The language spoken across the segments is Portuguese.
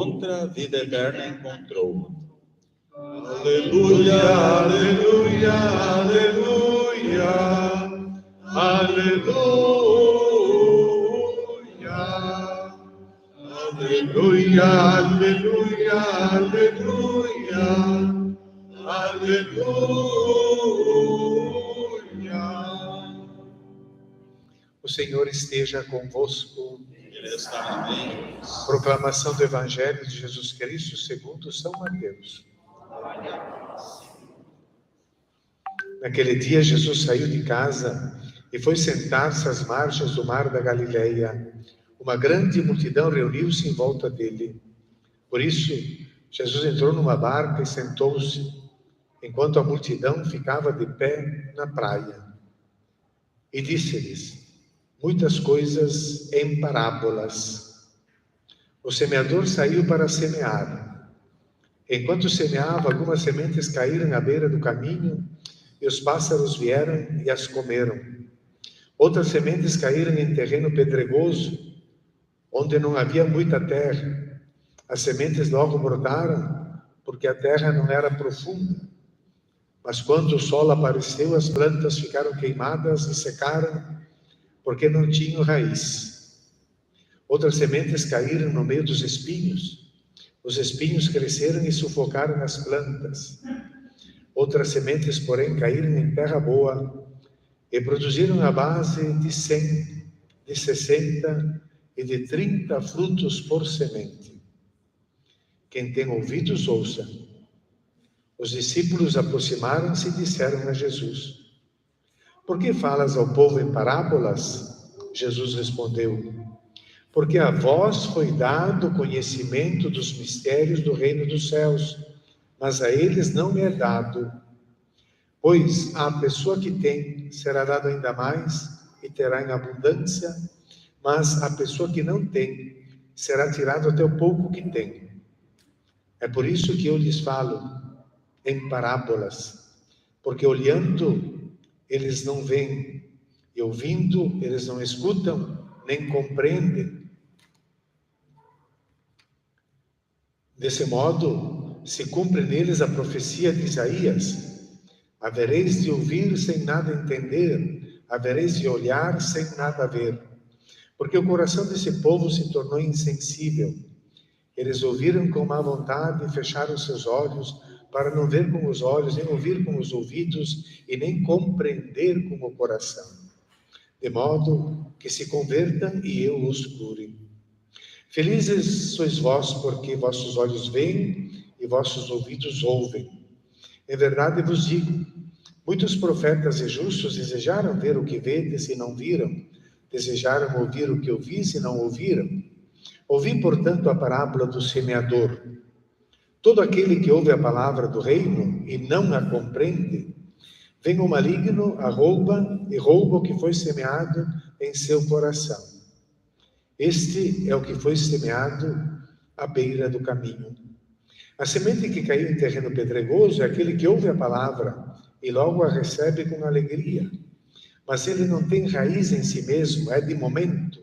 contra a vida eterna encontrou. Aleluia, aleluia, aleluia, aleluia, aleluia, aleluia, aleluia, aleluia. O Senhor esteja convosco. Ele está no meio. Proclamação do Evangelho de Jesus Cristo segundo São Mateus. Naquele dia, Jesus saiu de casa e foi sentar-se às margens do mar da Galileia. Uma grande multidão reuniu-se em volta dele. Por isso, Jesus entrou numa barca e sentou-se, enquanto a multidão ficava de pé na praia. E disse-lhes muitas coisas em parábolas. O semeador saiu para semear. Enquanto semeava, algumas sementes caíram à beira do caminho, e os pássaros vieram e as comeram. Outras sementes caíram em terreno pedregoso, onde não havia muita terra. As sementes logo brotaram, porque a terra não era profunda. Mas quando o sol apareceu, as plantas ficaram queimadas e secaram, porque não tinham raiz. Outras sementes caíram no meio dos espinhos. Os espinhos cresceram e sufocaram as plantas. Outras sementes, porém, caíram em terra boa e produziram a base de 100, de 60 e de 30 frutos por semente. Quem tem ouvidos, ouça. Os discípulos aproximaram-se e disseram a Jesus: Por que falas ao povo em parábolas? Jesus respondeu: Porque a vós foi dado o conhecimento dos mistérios do reino dos céus, mas a eles não me é dado. Pois à pessoa que tem será dado ainda mais e terá em abundância, mas a pessoa que não tem será tirado até o pouco que tem. É por isso que eu lhes falo em parábolas, porque olhando eles não veem, e ouvindo eles não escutam, nem compreendem. Desse modo, se cumpre neles a profecia de Isaías: havereis de ouvir sem nada entender, havereis de olhar sem nada ver. Porque o coração desse povo se tornou insensível. Eles ouviram com má vontade e fecharam seus olhos, para não ver com os olhos, nem ouvir com os ouvidos, e nem compreender com o coração. De modo que se convertam e eu os cure. Felizes sois vós, porque vossos olhos veem e vossos ouvidos ouvem. Em verdade vos digo, muitos profetas e justos desejaram ver o que vedes e não viram, desejaram ouvir o que ouvis e não ouviram. Ouvi, portanto, a parábola do semeador. Todo aquele que ouve a palavra do reino e não a compreende, vem o maligno, a rouba e rouba o que foi semeado em seu coração. Este é o que foi semeado à beira do caminho. A semente que caiu em terreno pedregoso é aquele que ouve a palavra e logo a recebe com alegria. Mas ele não tem raiz em si mesmo, é de momento.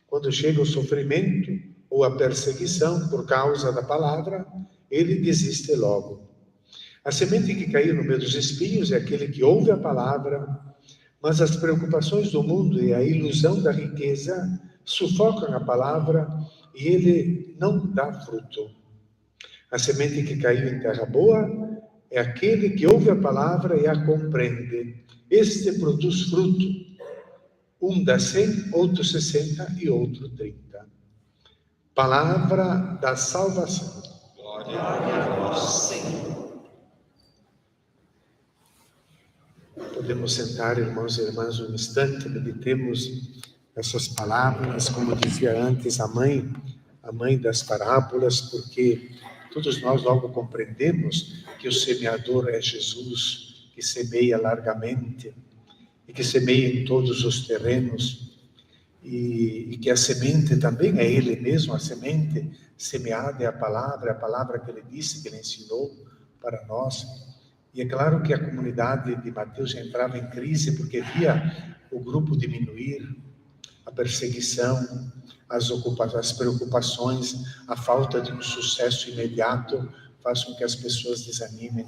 Quando chega o sofrimento ou a perseguição por causa da palavra, ele desiste logo. A semente que caiu no meio dos espinhos é aquele que ouve a palavra, mas as preocupações do mundo e a ilusão da riqueza sufocam a palavra e ele não dá fruto. A semente que caiu em terra boa é aquele que ouve a palavra e a compreende. Este produz fruto. Um dá 100, outro 60 e outro 30. Palavra da salvação. Glória a vós, Senhor. Podemos sentar, irmãos e irmãs, um instante, meditemos essas palavras, como dizia antes a mãe das parábolas, porque todos nós logo compreendemos que o semeador é Jesus, que semeia largamente e que semeia em todos os terrenos, e que a semente também é Ele mesmo, a semente semeada é a palavra que Ele disse, que Ele ensinou para nós. E é claro que a comunidade de Mateus já entrava em crise, porque via o grupo diminuir, a perseguição, as preocupações, a falta de um sucesso imediato faz com que as pessoas desanimem.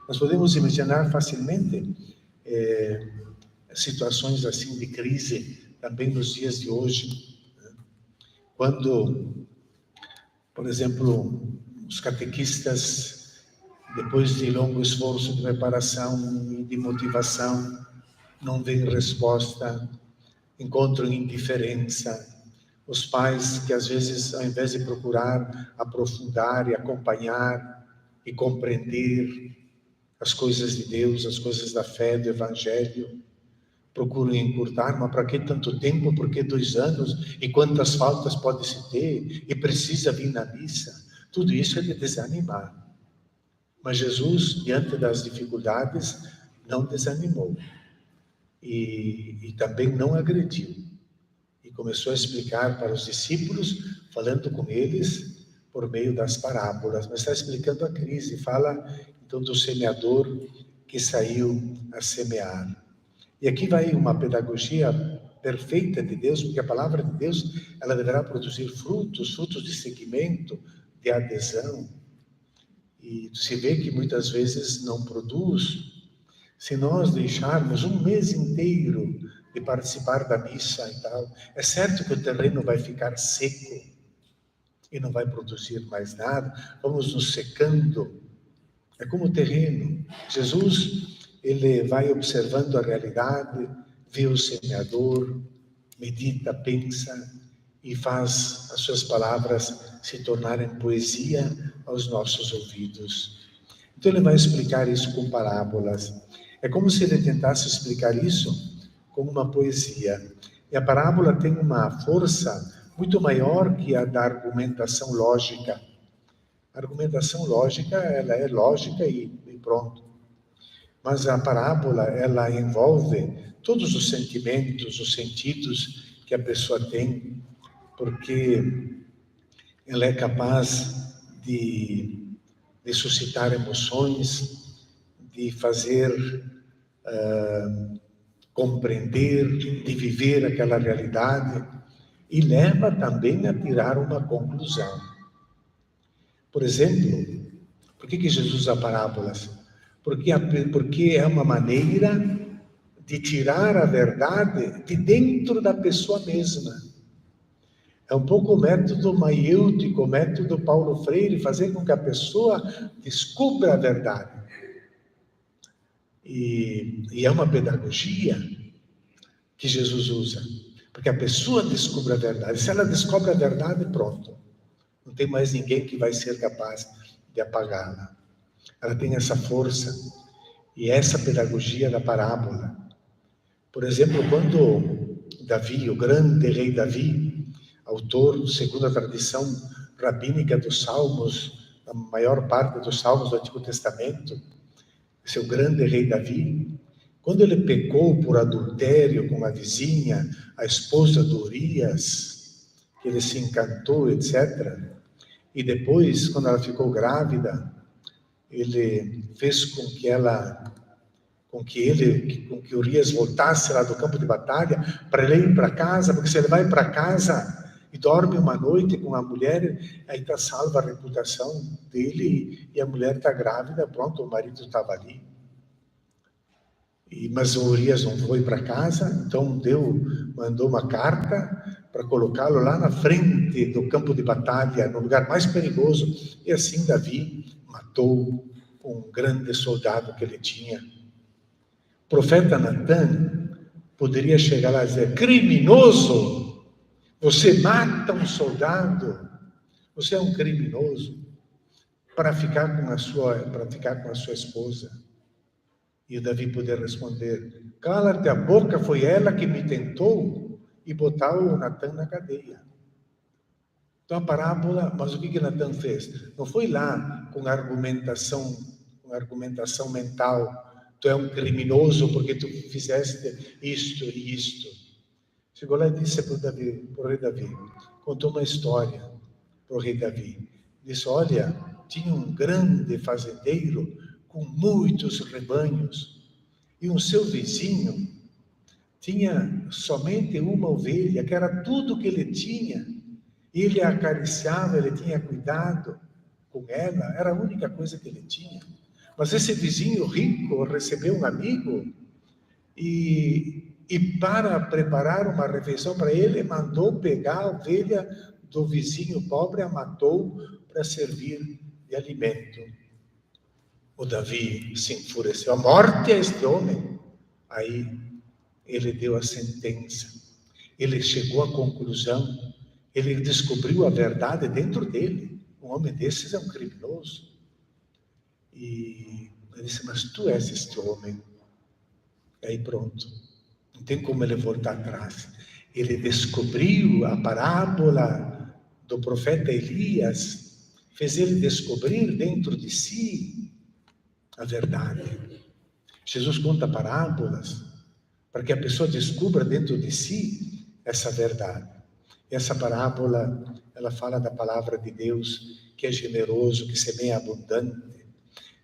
Nós podemos imaginar facilmente situações assim de crise também nos dias de hoje, né? Quando, por exemplo, os catequistas, depois de longo esforço de preparação e de motivação, não veem resposta, encontram indiferença. Os pais que às vezes, ao invés de procurar aprofundar e acompanhar e compreender as coisas de Deus, as coisas da fé, do Evangelho, procuram encurtar, mas para que tanto tempo? Por que 2 anos? E quantas faltas pode se ter? E precisa vir na missa? Tudo isso é de desanimar. Mas Jesus, diante das dificuldades, não desanimou. E também não agrediu. E começou a explicar para os discípulos, falando com eles por meio das parábolas. Mas está explicando a crise. Fala, então, do semeador que saiu a semear. E aqui vai uma pedagogia perfeita de Deus, porque a palavra de Deus, ela deverá produzir frutos de seguimento, de adesão. E se vê que muitas vezes não produz. Se nós deixarmos um mês inteiro de participar da missa e tal, é certo que o terreno vai ficar seco e não vai produzir mais nada. Vamos nos secando. É como o terreno. Jesus, ele vai observando a realidade, vê o semeador, medita, pensa e faz as suas palavras se tornarem poesia aos nossos ouvidos. Então ele vai explicar isso com parábolas. É como se ele tentasse explicar isso como uma poesia. E a parábola tem uma força muito maior que a da argumentação lógica. A argumentação lógica, ela é lógica e pronto. Mas a parábola, ela envolve todos os sentimentos, os sentidos que a pessoa tem, porque ela é capaz de suscitar emoções, de fazer compreender, de viver aquela realidade, e leva também a tirar uma conclusão. Por exemplo, por que Jesus usa parábolas? Porque é uma maneira de tirar a verdade de dentro da pessoa mesma. É um pouco o método maiêutico, o método Paulo Freire, fazer com que a pessoa descubra a verdade. E é uma pedagogia que Jesus usa, porque a pessoa descobre a verdade. Se ela descobre a verdade, pronto. Não tem mais ninguém que vai ser capaz de apagá-la. Ela tem essa força e essa pedagogia da parábola. Por exemplo, quando Davi, o grande rei Davi, autor, segundo a tradição rabínica dos Salmos, a maior parte dos Salmos do Antigo Testamento, seu grande rei Davi, quando ele pecou por adultério com a vizinha, a esposa de Urias, que ele se encantou, etc., e depois, quando ela ficou grávida, ele fez com que Urias voltasse lá do campo de batalha, para ele ir para casa, porque se ele vai para casa e dorme uma noite com a mulher, aí está salva a reputação dele, e a mulher está grávida, pronto, o marido estava ali. Mas o Urias não foi para casa, então mandou uma carta para colocá-lo lá na frente do campo de batalha, no lugar mais perigoso, e assim Davi matou um grande soldado que ele tinha. O profeta Natan poderia chegar lá e dizer: criminoso, você mata um soldado, você é um criminoso, para ficar com a sua esposa. E o Davi poder responder: cala-te a boca, foi ela que me tentou, e botar o Natan na cadeia. Então a parábola, mas o que Natan fez? Não foi lá com argumentação mental: tu é um criminoso porque tu fizeste isto e isto. Chegou lá e disse para o rei Davi, contou uma história para o rei Davi. Disse: olha, tinha um grande fazendeiro com muitos rebanhos, e o seu vizinho tinha somente uma ovelha, que era tudo que ele tinha. Ele a acariciava, ele tinha cuidado com ela, era a única coisa que ele tinha. Mas esse vizinho rico recebeu um amigo e para preparar uma refeição para ele, mandou pegar a ovelha do vizinho pobre, a matou para servir de alimento. O Davi se enfureceu: a morte a este homem. Aí ele deu a sentença, ele chegou à conclusão, ele descobriu a verdade dentro dele. Um homem desses é um criminoso. E ele disse: mas tu és este homem. Aí pronto, não tem como ele voltar atrás. Ele descobriu a parábola do profeta Elias, fez ele descobrir dentro de si a verdade. Jesus conta parábolas para que a pessoa descubra dentro de si essa verdade. E essa parábola, ela fala da palavra de Deus, que é generoso, que semeia abundante,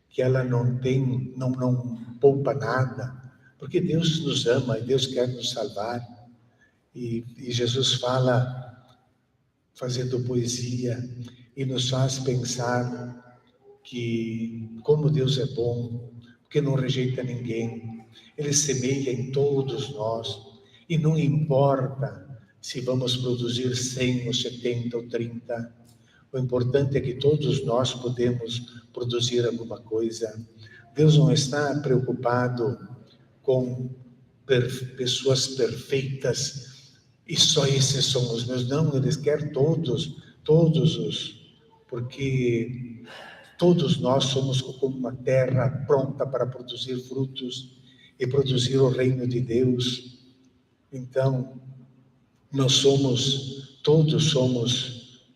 que ela não poupa nada, porque Deus nos ama e Deus quer nos salvar. E Jesus fala, fazendo poesia, e nos faz pensar que como Deus é bom, porque não rejeita ninguém. Ele semeia em todos nós, e não importa se vamos produzir 100 ou 70 ou 30, o importante é que todos nós podemos produzir alguma coisa. Deus não está preocupado com pessoas perfeitas, e só esses são os meus. Não, Ele quer todos porque todos nós somos como uma terra pronta para produzir frutos e produzir o reino de Deus. Então,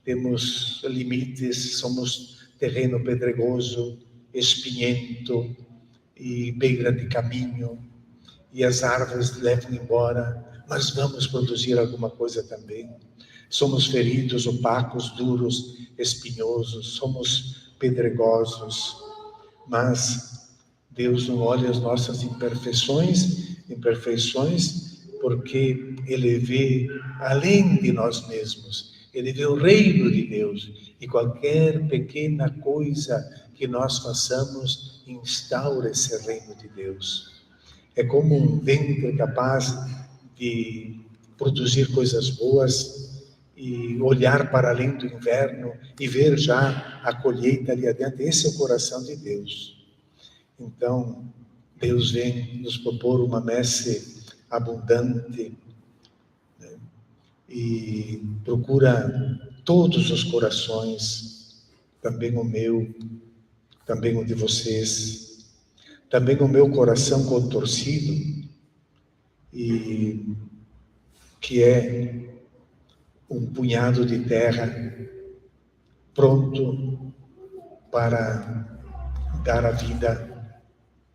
temos limites, somos terreno pedregoso, espinhento e beira de caminho, e as árvores levam embora, mas vamos produzir alguma coisa também. Somos feridos, opacos, duros, espinhosos, somos pedregosos, mas Deus não olha as nossas imperfeições, porque Ele vê além de nós mesmos, Ele vê o reino de Deus, e qualquer pequena coisa que nós façamos instaura esse reino de Deus. É como um ventre capaz de produzir coisas boas e olhar para além do inverno e ver já a colheita ali adiante. Esse é o coração de Deus. Então, Deus vem nos propor uma messe abundante, né? E procura todos os corações, também o meu, também o de vocês, também o meu coração contorcido, e que é um punhado de terra pronto para dar a vida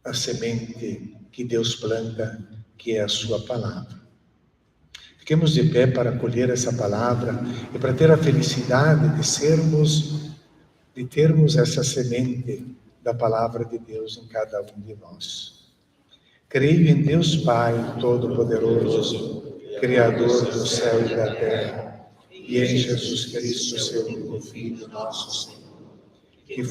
à semente que Deus planta, que é a sua palavra. Fiquemos de pé para colher essa palavra e para ter a felicidade de termos essa semente da palavra de Deus em cada um de nós. Creio em Deus Pai Todo-Poderoso, Criador do céu e da terra, e em Jesus Cristo, seu único Filho, nosso Senhor, que